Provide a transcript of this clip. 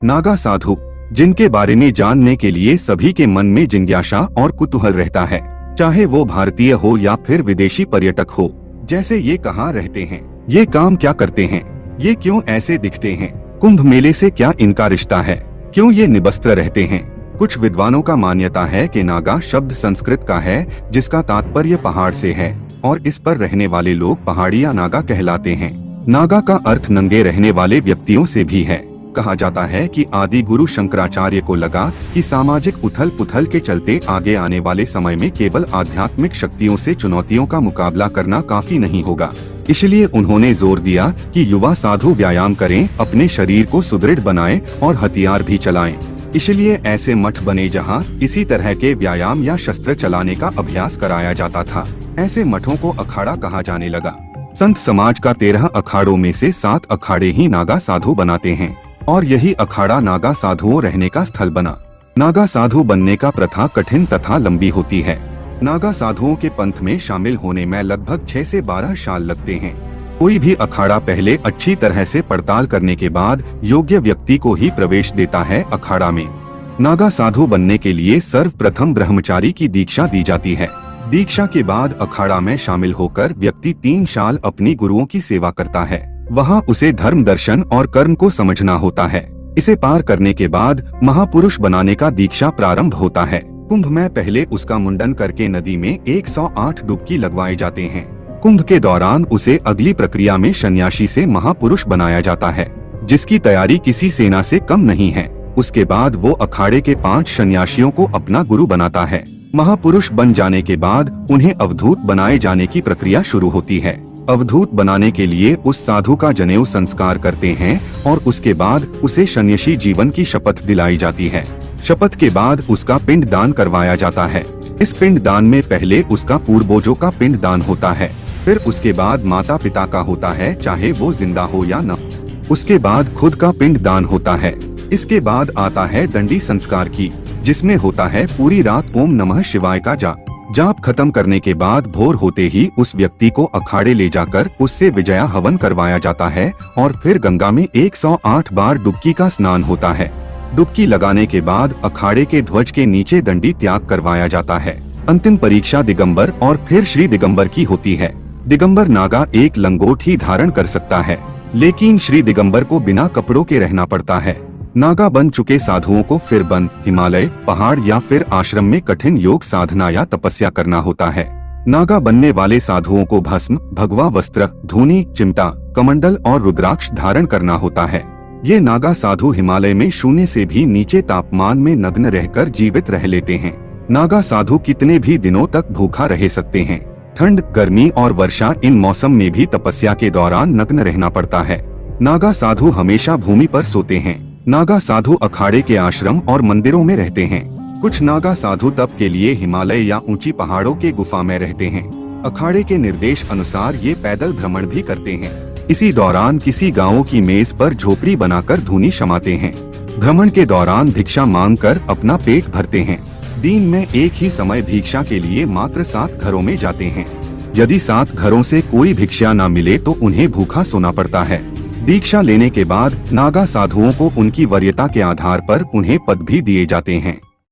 नागा साधु, जिनके बारे में जानने के लिए सभी के मन में जिज्ञासा और कुतूहल रहता है, चाहे वो भारतीय हो या फिर विदेशी पर्यटक हो। जैसे ये कहाँ रहते हैं, ये काम क्या करते हैं, ये क्यों ऐसे दिखते हैं, कुंभ मेले से क्या इनका रिश्ता है, क्यों ये निवस्त्र रहते हैं। कुछ विद्वानों का मान्यता है कि नागा शब्द संस्कृत का है, जिसका तात्पर्य पहाड़ से है, और इस पर रहने वाले लोग पहाड़िया नागा कहलाते हैं। नागा का अर्थ नंगे रहने वाले व्यक्तियों से भी है। कहा जाता है कि आदि गुरु शंकराचार्य को लगा कि सामाजिक उथल पुथल के चलते आगे आने वाले समय में केवल आध्यात्मिक शक्तियों से चुनौतियों का मुकाबला करना काफी नहीं होगा। इसलिए उन्होंने जोर दिया कि युवा साधु व्यायाम करें, अपने शरीर को सुदृढ़ बनाएं और हथियार भी चलाएं। इसलिए ऐसे मठ बने जहां इसी तरह के व्यायाम या शस्त्र चलाने का अभ्यास कराया जाता था। ऐसे मठों को अखाड़ा कहा जाने लगा। संत समाज का 13 अखाड़ों में से 7 अखाड़े ही नागा साधु बनाते हैं, और यही अखाड़ा नागा साधुओं रहने का स्थल बना। नागा साधु बनने का प्रथा कठिन तथा लंबी होती है। नागा साधुओं के पंथ में शामिल होने में लगभग 6 से 12 साल लगते हैं। कोई भी अखाड़ा पहले अच्छी तरह से पड़ताल करने के बाद योग्य व्यक्ति को ही प्रवेश देता है। अखाड़ा में नागा साधु बनने के लिए सर्वप्रथम ब्रह्मचारी की दीक्षा दी जाती है। दीक्षा के बाद अखाड़ा में शामिल होकर व्यक्ति 3 साल अपनी गुरुओं की सेवा करता है। वहाँ उसे धर्म, दर्शन और कर्म को समझना होता है। इसे पार करने के बाद महापुरुष बनाने का दीक्षा प्रारंभ होता है। कुंभ में पहले उसका मुंडन करके नदी में 108 डुबकी लगवाए जाते हैं। कुंभ के दौरान उसे अगली प्रक्रिया में सन्यासी से महापुरुष बनाया जाता है, जिसकी तैयारी किसी सेना से कम नहीं है। उसके बाद वो अखाड़े के 5 सन्यासियों को अपना गुरु बनाता है। महापुरुष बन जाने के बाद उन्हें अवधूत बनाए जाने की प्रक्रिया शुरू होती है। अवधूत बनाने के लिए उस साधु का जनेऊ संस्कार करते हैं और उसके बाद उसे सन्यासी जीवन की शपथ दिलाई जाती है। शपथ के बाद उसका पिंड दान करवाया जाता है। इस पिंड दान में पहले उसका पूर्वजों का पिंड दान होता है, फिर उसके बाद माता पिता का होता है, चाहे वो जिंदा हो या न। उसके बाद खुद का पिंड दान होता है। इसके बाद आता है दंडी संस्कार की, जिसमें होता है पूरी रात ओम नमः शिवाय का जाप खत्म करने के बाद भोर होते ही उस व्यक्ति को अखाड़े ले जाकर उससे विजया हवन करवाया जाता है और फिर गंगा में 108 बार डुबकी का स्नान होता है। डुबकी लगाने के बाद अखाड़े के ध्वज के नीचे दंडी त्याग करवाया जाता है। अंतिम परीक्षा दिगंबर और फिर श्री दिगंबर की होती है। दिगंबर नागा एक लंगोट ही धारण कर सकता है, लेकिन श्री दिगंबर को बिना कपड़ों के रहना पड़ता है। नागा बन चुके साधुओं को फिर वन, हिमालय, पहाड़ या फिर आश्रम में कठिन योग साधना या तपस्या करना होता है। नागा बनने वाले साधुओं को भस्म, भगवा वस्त्र, धूनी, चिमटा, कमंडल और रुद्राक्ष धारण करना होता है। ये नागा साधु हिमालय में 0 से भी नीचे तापमान में नग्न रहकर जीवित रह लेते हैं। नागा साधु कितने भी दिनों तक भूखा रह सकते हैं। ठंड, गर्मी और वर्षा इन मौसम में भी तपस्या के दौरान नग्न रहना पड़ता है। नागा साधु हमेशा भूमि पर सोते हैं। नागा साधु अखाड़े के आश्रम और मंदिरों में रहते हैं। कुछ नागा साधु तप के लिए हिमालय या ऊंची पहाड़ों के गुफा में रहते हैं। अखाड़े के निर्देश अनुसार ये पैदल भ्रमण भी करते हैं। इसी दौरान किसी गांवों की मेज पर झोपड़ी बनाकर धूनी शमाते हैं। भ्रमण के दौरान भिक्षा मांगकर अपना पेट भरते हैं। दिन में एक ही समय भिक्षा के लिए मात्र 7 घरों में जाते हैं। यदि 7 घरों से कोई भिक्षा न मिले तो उन्हें भूखा सोना पड़ता है। दीक्षा लेने के बाद नागा साधुओं को उनकी वरीयता के आधार पर उन्हें पद भी दिए जाते हैं।